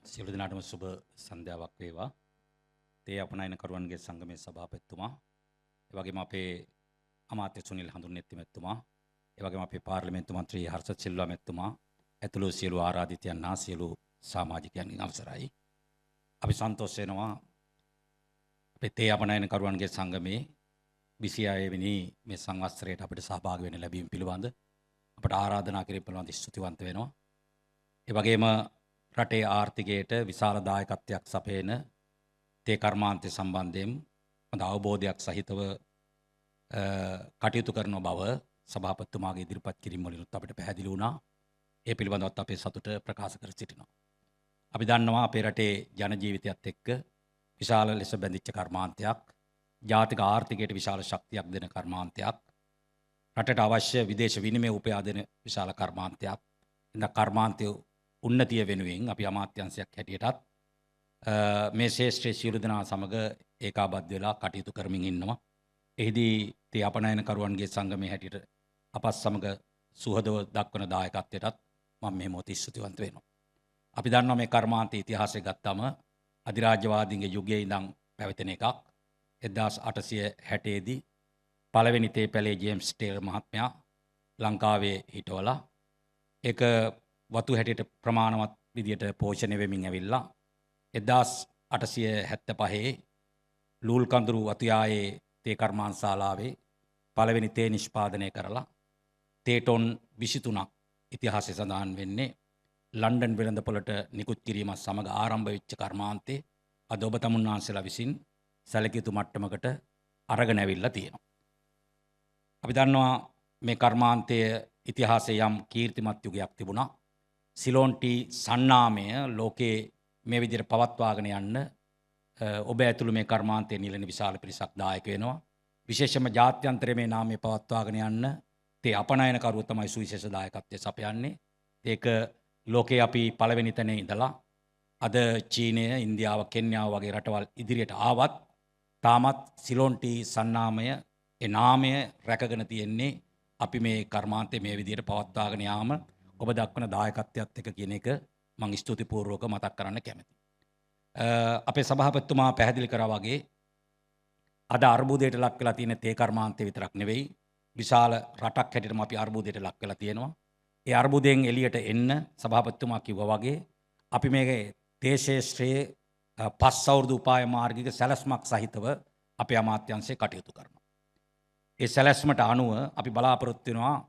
සියලු දෙනාටම සුබ සන්ධ්‍යාවක් වේවා. තේ අපනයනකරුවන්ගේ සංගමේ සභාපතිතුමා, ඒ වගේම අපේ අමාත්‍ය සුනිල් හඳුන්නෙත්ති මැතිතුමා, ඒ වගේම අපේ පාර්ලිමේන්තු මන්ත්‍රී හර්ෂත් සිල්වා මැතිතුමා, ඇතුළු සියලු ආරාධිතයන් හා සියලු සමාජිකයන්ගෙන් අවසරයි. අපි සන්තෝෂ වෙනවා අපේ තේ අපනයනකරුවන්ගේ සංගමේ 26 වෙනි මේ සංවත්සරයට අපිට සහභාගී වෙන්න ලැබීම පිළිබඳ අපට ආරාධනා කිරීම පිළිබඳ ස්තුතිවන්ත වෙනවා. ඒ වගේම රටේ ආර්ථිකයට විශාල දායකත්වයක් සපයන තේ කර්මාන්තය සම්බන්ධයෙන් හොඳ අවබෝධයක් සහිතව කටයුතු කරන බව සභාපතිතුමාගේ ඉදිරිපත් කිරීම වලිනුත් අපිට පැහැදිලි වුණා. ඒ පිළිබඳවත් අපේ සතුට ප්‍රකාශ කර සිටිනවා. අපි දන්නවා අපේ රටේ ජන ජීවිතයත් එක්ක විශාල ලෙස බැඳිච්ච කර්මාන්තයක්, ජාතික ආර්ථිකයට විශාල ශක්තියක් දෙන කර්මාන්තයක්, රටට අවශ්‍ය විදේශ විනිමය උපයා දෙන විශාල කර්මාන්තයක්. ඉතින් කර්මාන්තය උන්නතිය වෙනුවෙන් අපි අමාත්‍යංශයක් හැටියටත් මේ ශේෂ්ත්‍රයේ සියලු දෙනා සමග ඒකාබද්ධ වෙලා කටයුතු කරමින් ඉන්නවා. එහිදී තේ අපනයනකරුවන්ගේ සංගමයේ හැටියට අපත් සමග සුහදව දක්වන දායකත්වයටත් මම මේ මොහොතේ ස්තුතිවන්ත වෙනවා. අපි දන්නවා මේ කර්මාන්තයේ ඉතිහාසය ගත්තම අධිරාජ්‍යවාදීන්ගේ යුගයේ ඉඳන් පැවතෙන එකක්. 1860 දී පළවෙනි තේ පැලේ ජේම්ස් ටේලර් මහත්මයා ලංකාවේ හිටවලා ඒක වතු හැටියට ප්‍රමාණවත් විදියට පෝෂණය වෙමින් ඇවිල්ලා 1875 ලූල් කඳුරු වතුයායේ තේ කර්මාන්තශාලාවේ පළවෙනි තේ නිෂ්පාදනය කරලා තේ ටොන් 23ක් ඉතිහාසයේ සඳහන් වෙන්නේ ලන්ඩන් වෙළඳපොළට නිකුත් කිරීම සමග ආරම්භ වෙච්ච කර්මාන්තේ අද ඔබ තමුන්නාන්සලා විසින් සැලකිය යුතු මට්ටමකට අරගෙන ඇවිල්ලා තියෙනවා. අපි දන්නවා මේ කර්මාන්තයේ ඉතිහාසයේ යම් කීර්තිමත් යුගයක් තිබුණා. සිලෝන් ටී සන්නාමය ලෝකේ මේ විදිහට පවත්වාගෙන යන්න ඔබ ඇතුළු මේ කර්මාන්තයේ නිලන විශාල පිරිසක් දායක වෙනවා. විශේෂයෙන්ම ජාත්‍යන්තරයේ මේ නාමය පවත්වාගෙන යන්න තේ අපනයනකරුවෝ තමයි සුවිශේෂ දායකත්වයේ සපයන්නේ. ඒක ලෝකේ අපි පළවෙනි තැනේ ඉඳලා අද චීනය, ඉන්දියාව, කෙන්යාව වගේ රටවල් ඉදිරියට ආවත් තාමත් සිලෝන් ටී සන්නාමය ඒ නාමය රැකගෙන තියෙන්නේ අපි මේ කර්මාන්තයේ මේ විදිහට පවත්වාගෙන යාම ඔබ දක්වන දායකත්වයත් එක්ක කියන එක මම ස්තුතිපූර්වක මතක් කරන්න කැමතියි. අපේ සභාපතිතුමා පැහැදිලි කරා වගේ අද අර්බුදයට ලක් වෙලා තියෙන තේ කර්මාන්තය විතරක් නෙවෙයි විශාල රටක් හැටියටම අපි අර්බුදයට ලක් වෙලා තියෙනවා. ඒ අර්බුදයෙන් එළියට එන්න සභාපතිතුමා කිව්වා වගේ අපි මේ තේ ශේෂ්ත්‍රයේ පස් අවුරුදු උපාය මාර්ගික සැලැස්මක් සහිතව අපේ අමාත්‍යාංශය කටයුතු කරනවා. ඒ සැලැස්මට අනුව අපි බලාපොරොත්තු වෙනවා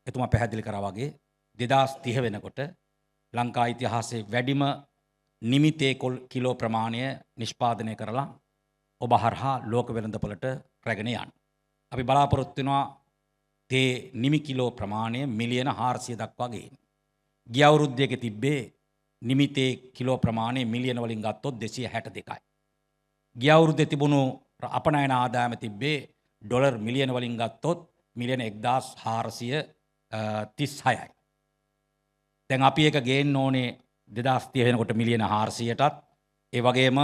එතුමා පැහැදිලි කරා වගේ 2030 වෙනකොට ලංකා ඉතිහාසයේ වැඩිම නිමිතේ කිලෝ ප්‍රමාණය නිෂ්පාදනය කරලා ඔබ හරහා ලෝක වෙළඳපොළට රැගෙන යන්න. අපි බලාපොරොත්තු වෙනවා තේ නිමි කිලෝ ප්‍රමාණය මිලියන 400 දක්වා ගේන්න. ගිය අවුරුද්දේ තිබ්බේ නිමිතේ කිලෝ ප්‍රමාණය මිලියන වලින් ගත්තොත් 262යි. ගිය අවුරුද්දේ තිබුණු අපනයන ආදායම තිබ්බේ ඩොලර් මිලියන වලින් ගත්තොත් මිලියන 1436යි. දැන් අපි එක ගේන්න ඕනේ 2030 වෙනකොට මිලියන 400ටත් ඒ වගේම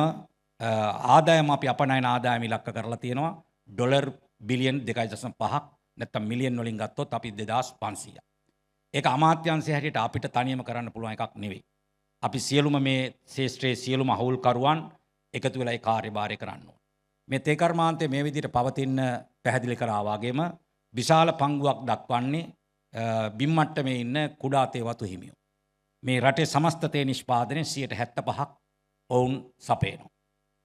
ආදායම අපි අපනයන ආදායම ඉලක්ක කරලා තියෙනවා ඩොලර් බිලියන් 2.5ක් නැත්නම් මිලියන් වලින් ගත්තොත් අපි 2500ක්. ඒක අමාත්‍යාංශය හැටියට අපිට තනියම කරන්න පුළුවන් එකක් නෙවෙයි. අපි සියලුම මේ ශේෂ්ත්‍රයේ සියලුම අහුල්කරුවන් එකතු වෙලා ඒ කාර්යභාරය කරන්න ඕනේ. මේ තේ කර්මාන්තයේ මේ විදිහට පවතින පැහැදිලි කරා වගේම විශාල පංගුවක් දක්වන්නේ බිම් මට්ටමේ ඉන්න කුඩා තේ වතු හිමියෝ. මේ රටේ සමස්ත තේ නිෂ්පාදනයේ 75ක් ඔවුන් සපයනවා.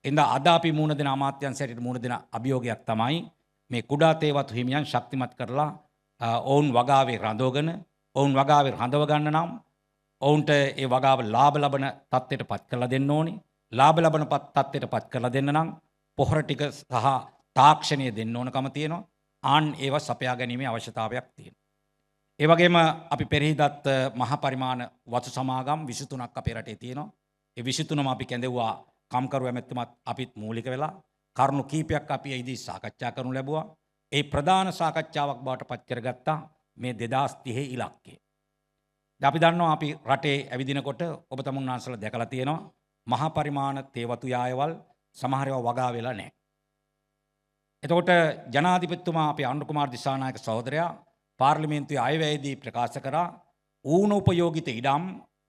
එඳ අද අපි මුණ දෙන අමාත්‍යාංශයට මුණ දෙන අභියෝගයක් තමයි මේ කුඩා තේ වතු හිමියන් ශක්තිමත් කරලා ඔවුන් වගාවේ රඳවගෙන ඔවුන් වගාවේ රඳව ගන්න නම් ඔවුන්ට ඒ වගාව ලාභ ලබන තත්ත්වයට පත් කරලා දෙන්න ඕනේ. ලාභ ලබන තත්ත්වයට පත් කරලා දෙන්න නම් පොහොර ටික සහ තාක්ෂණය දෙන්න ඕනකම තියෙනවා. ආන් ඒවා සපයා ගැනීමේ අවශ්‍යතාවයක් තියෙනවා. ඒ වගේම අපි පෙරහිදත් මහ පරිමාණ වතු සමාගම් 23ක් අපේ රටේ තියෙනවා. ඒ 23ම අපි කැඳෙව්වා කම්කරු ඇමැතුමත් අපිත් මූලික වෙලා කරුණු කීපයක් අපි එහිදී සාකච්ඡා කරනු ලැබුවා. ඒ ප්‍රධාන සාකච්ඡාවක් බවට පත් කරගත්තා මේ 2030 ඉලක්කය. දැන් අපි දන්නවා අපි රටේ ඇවිදිනකොට ඔබ තමුන්නාන්සලා දැකලා තියෙනවා මහ පරිමාණ තේ වතු යායවල් සමහර ඒවා වගා වෙලා නැහැ. එතකොට ජනාධිපතිතුමා අපේ අනුර කුමාර දිසානායක සහෝදරයා පාර්ලිමේන්තුවේ අයවැයේදී ප්‍රකාශ කරා ඌන උපයෝගිත ඉඩම්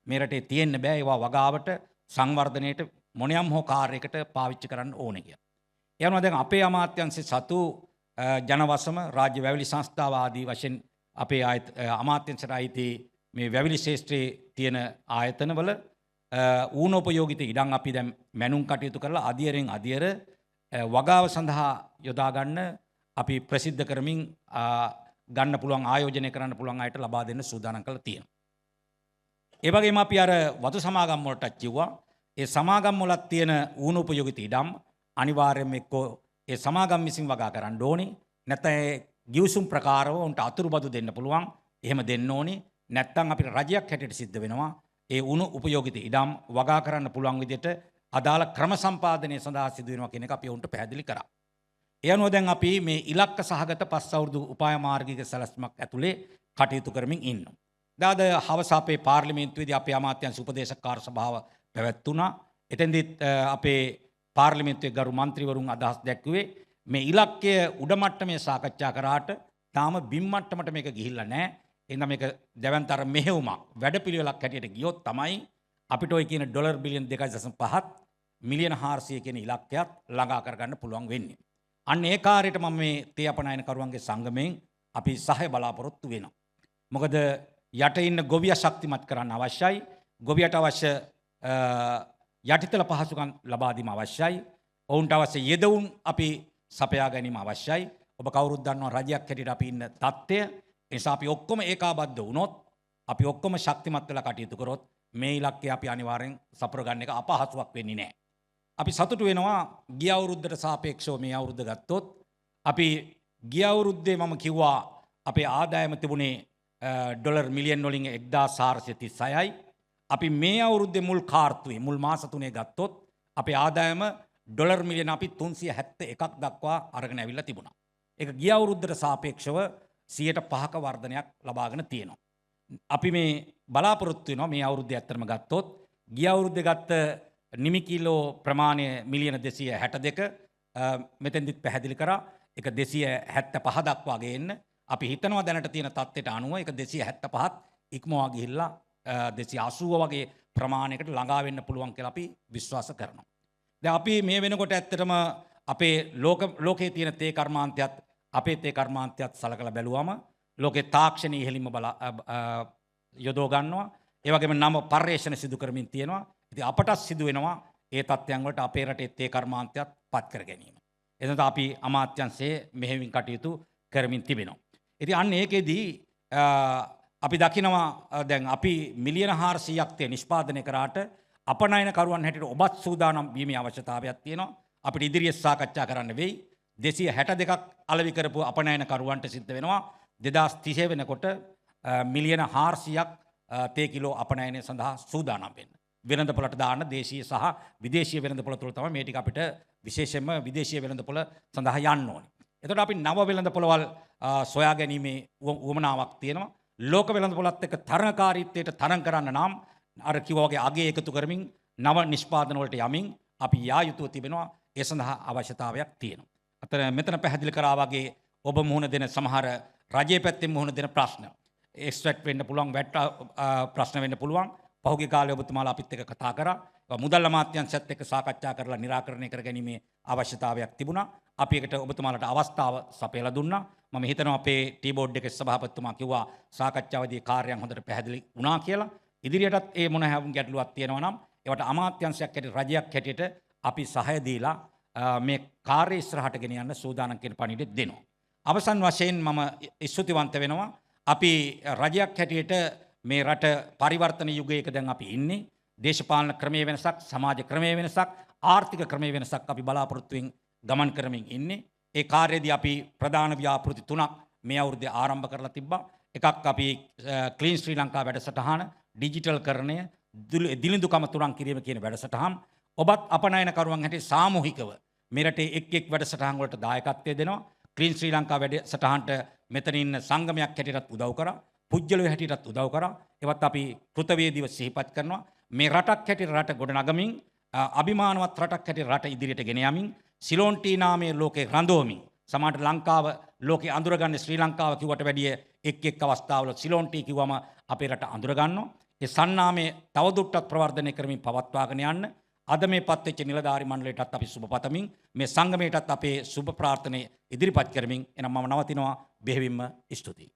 මේ රටේ තියෙන්න බෑ ඒවා වගාවට සංවර්ධනයට මොනියම් හෝ කාර්යයකට පාවිච්චි කරන්න ඕනේ කියලා. ඒ වුණා දැන් අපේ අමාත්‍යාංශය සතු ජනවසම රාජ්‍ය වැවිලි සංස්ථාව ආදී වශයෙන් අපේ අමාත්‍යාංශයට අයිති මේ වැවිලි ශේෂ්ත්‍රයේ තියෙන ආයතනවල ඌනෝපයෝගිත ඉඩම් අපි දැන් මැනුම් කටයුතු කරලා අධියරෙන් අධියර වගාව සඳහා යොදා ගන්න අපි ප්‍රසිද්ධ කරමින් ගන්න පුළුවන් ආයෝජනය කරන්න පුළුවන් අයට ලබා දෙන්න සූදානම් කරලා තියෙනවා. ඒ වගේම අපි අර වතු සමාගම් වලටත් කිව්වා ඒ සමාගම් වලත් තියෙන ඌනෝපයෝගිත ඉඩම් අනිවාර්යයෙන්ම එක්කෝ ඒ සමාගම් විසින් වගා කරන්න ඕනේ. නැත්නම් ඒ ගිවිසුම් ප්‍රකාරව උන්ට අතුරුබදු දෙන්න පුළුවන්. එහෙම දෙන්න ඕනේ. නැත්නම් අපිට රජයක් හැටියට සිද්ධ වෙනවා. ඒ උණු උපයෝගිත ඉඩම් වගා කරන්න පුළුවන් විදිහට අදාළ ක්‍රම සම්පාදනය සඳහා සිදු වෙනවා කියන එක අපි උන්ට පැහැදිලි කරා. ඒ අනුව දැන් අපි මේ ඉලක්ක සහගත පස් අවුරුදු උපාය මාර්ගික සැලැස්මක් ඇතුලේ කටයුතු කරමින් ඉන්නවා. දාද හවස අපේ පාර්ලිමේන්තුවේදී අපේ අමාත්‍යාංශ උපදේශක කාර්ය සභාව පැවැත්වුණා. එතෙන්දීත් අපේ පාර්ලිමේන්තුවේ ගරු මන්ත්‍රීවරුන් අදහස් දැක්වුවේ මේ ඉලක්කය උඩ මට්ටමේ සාකච්ඡා කරාට තාම බිම් මට්ටමට මේක ගිහිල්ලා නැහැ. එහෙනම් මේක දැවන්තර මෙහෙයුමක් වැඩපිළිවෙලක් හැටියට ගියොත් තමයි අපිට ඔය කියන ඩොලර් බිලියන් 2.5 මිලියන 400 කියන ඉලක්කයත් ළඟා කරගන්න පුළුවන් වෙන්නේ. අන්න ඒ කාර්යයට මම මේ තේ අපනයන කරුවන්ගේ සංගමයෙන් අපි සහාය බලාපොරොත්තු වෙනවා. මොකද යට ඉන්න ගොවියා ශක්තිමත් කරන්න අවශ්‍යයි. ගොවියට අවශ්‍ය යටිතල පහසුකම් ලබා දීම අවශ්‍යයි. ඔවුන්ට අවශ්‍ය යෙදවුම් අපි සපයා ගැනීම අවශ්‍යයි. ඔබ කවුරුත් දන්නවා රජයක් හැටියට අපි ඉන්න තත්ත්වය. ඒ නිසා අපි ඔක්කොම ඒකාබද්ධ වුණොත් අපි ඔක්කොම ශක්තිමත් වෙලා කටයුතු කරොත් මේ ඉලක්කය අපි අනිවාර්යෙන් සපුර ගන්න එක අපහසුයක් වෙන්නේ නැහැ. අපි සතුටු වෙනවා ගිය අවුරුද්දට සාපේක්ෂව මේ අවුරුද්ද ගත්තොත් අපි ගිය අවුරුද්දේ මම කිව්වා අපේ ආදායම තිබුණේ ඩොලර් මිලියන් වලින් 1436යි. අපි මේ අවුරුද්දේ මුල් කාර්තුවේ මුල් මාස 3 ගත්තොත් අපේ ආදායම ඩොලර් මිලියන අපි 371ක් දක්වා අරගෙන ඇවිල්ලා තිබුණා. ඒක ගිය අවුරුද්දට සාපේක්ෂව 5%ක වර්ධනයක් ලබාගෙන තියෙනවා. අපි මේ බලාපොරොත්තු වෙනවා මේ අවුරුද්දේ ඇත්තටම ගත්තොත් ගිය අවුරුද්දේ ගත්ත නිමි කිලෝ ප්‍රමාණය මිලියන 262 මෙතෙන්දිත් පැහැදිලි කරා ඒක 275 දක්වා ගේන්න අපි හිතනවා දැනට තියෙන තත්ත්වයට අනුව ඒක 275ත් ඉක්මවා ගිහිල්ලා 280 වගේ ප්‍රමාණයකට ළඟා වෙන්න පුළුවන් කියලා අපි විශ්වාස කරනවා. දැන් අපි මේ වෙනකොට ඇත්තටම අපේ ලෝකයේ තියෙන තේ කර්මාන්තයත් අපේ තේ කර්මාන්තයත් සලකලා බැලුවම ලෝකේ තාක්ෂණීය ඉහළින්ම යොදව ගන්නවා. ඒ වගේම නව පර්යේෂණ සිදු කරමින් තියෙනවා. ඉතින් අපට සිදු වෙනවා ඒ තත්ත්වයන් වලට අපේ රටේ තේ කර්මාන්තයත් පත් කර ගැනීම. එතනට අපි අමාත්‍යංශයේ මෙහෙයුම් කටයුතු කරමින් තිබෙනවා. ඉතින් අන්න ඒකෙදී අපි දකිනවා දැන් අපි මිලියන 400ක් තේ නිෂ්පාදනය කරාට අපනයන කරුවන් හැටියට ඔබත් සූදානම් වීමේ අවශ්‍යතාවයක් තියෙනවා. අපිට ඉදිරියේ සාකච්ඡා කරන්න වෙයි. 262ක් අලෙවි කරපු අපනයන කරුවන්ට සිද්ධ වෙනවා 2030 වෙනකොට මිලියන 400ක් තේ කිලෝ අපනයනය සඳහා සූදානම් වෙන්න. වෙළඳපොළට දාන්න දේශීය සහ විදේශීය වෙළඳපොළ තුළ තමයි මේ ටික අපිට විශේෂයෙන්ම විදේශීය වෙළඳපොළ සඳහා යන්න ඕනේ. එතකොට අපි නව වෙළඳපොළවල් සොයා ගැනීමේ උවමනාවක් තියෙනවා. ලෝක වෙළඳපොළත් එක්ක තරඟකාරීත්වයට තරඟ කරන්න නම් අර කිව්වා වගේ අගේ එකතු කරමින් නව නිෂ්පාදන වලට යමින් අපි යා යුතුව තිබෙනවා. ඒ සඳහා අවශ්‍යතාවයක් තියෙනවා. අතන මෙතන පැහැදිලි කරා වගේ ඔබ මුහුණ දෙන සමහර රජයේ පැත්තෙන් මුහුණ දෙන ප්‍රශ්න එක්ස්ට්‍රැක්ට් වෙන්න පුළුවන් වැට් ප්‍රශ්න වෙන්න පුළුවන්. පහුගිය කාලේ ඔබතුමාලා අපිත් එක්ක කතා කරා. මුදල් අමාත්‍යාංශයත් එක්ක සාකච්ඡා කරලා निराකරණය කර ගැනීමේ අවශ්‍යතාවයක් තිබුණා. අපි ඒකට ඔබතුමාලට අවස්ථාව සපයලා දුන්නා. මම හිතනවා අපේ ටී බෝඩ් එකේ සභාපතිතුමා කිව්වා සාකච්ඡාවේදී කාර්යයන් හොඳට පැහැදිලි වුණා කියලා. ඉදිරියටත් මේ මොන හැවුම් ගැටලුවක් තියෙනවා නම් ඒවට අමාත්‍යාංශයක් හැටියට රජයක් හැටියට අපි සහාය දීලා මේ කාර්ය ඉස්සරහට ගෙන යන්න සූදානම් කියන පණිවිඩය දෙනවා. අවසන් වශයෙන් මම ස්තුතිවන්ත වෙනවා. අපි රජයක් හැටියට මේ රට පරිවර්තන යුගයක දැන් අපි ඉන්නේ. දේශපාලන ක්‍රමයේ වෙනසක්, සමාජ ක්‍රමයේ වෙනසක්, ආර්ථික ක්‍රමයේ වෙනසක් අපි බලාපොරොත්තුෙන් ගමන් කරමින් ඉන්නේ. ඒ කාර්යයේදී අපි ප්‍රධාන ව්‍යාපෘති 3ක් මේ අවුරුද්දේ ආරම්භ කරලා තිබ්බා. එකක් අපි ක්ලීන් ශ්‍රී ලංකා වැඩසටහන, ඩිජිටල් කරණය, දිලිඳුකම තුරන් කිරීම කියන වැඩසටහන්. ඔබත් අපනයන කරුවන් හැටියට සාමූහිකව මේ රටේ එක් වැඩසටහන් වලට දායකත්වය දෙනවා. ක්ලීන් ශ්‍රී ලංකා වැඩසටහනට මෙතන ඉන්න සංගමයක් හැටියටත් උදව් කරා. පුජ්‍යලෝ හැටියටත් උදව් කරා. ඒවත් අපි කෘතවේදීව සිහිපත් කරනවා. මේ රටක් හැටියට රට ගොඩනගමින් අභිමානවත් රටක් හැටියට රට ඉදිරියට ගෙන යමින් සිලෝන් ටී නාමයේ ලෝකේ රඳවමින් සමහරට ලංකාව ලෝකේ අඳුරගන්නේ ශ්‍රී ලංකාව කිව්වට වැඩිය එක් අවස්ථාවල සිලෝන් ටී කිව්වම අපේ රට අඳුර ගන්නවා. ඒ සන්නාමය තවදුරටත් ප්‍රවර්ධනය කරමින් පවත්වාගෙන යන්න අද මේ පත්වෙච්ච නිලධාරි මණ්ඩලයටත් අපි සුබ පතමින් මේ සංගමයටත් අපේ සුබ ප්‍රාර්ථනය ඉදිරිපත් කරමින් එනම් මම නවතිනවා බෙහෙවින්ම ස්තුතියි.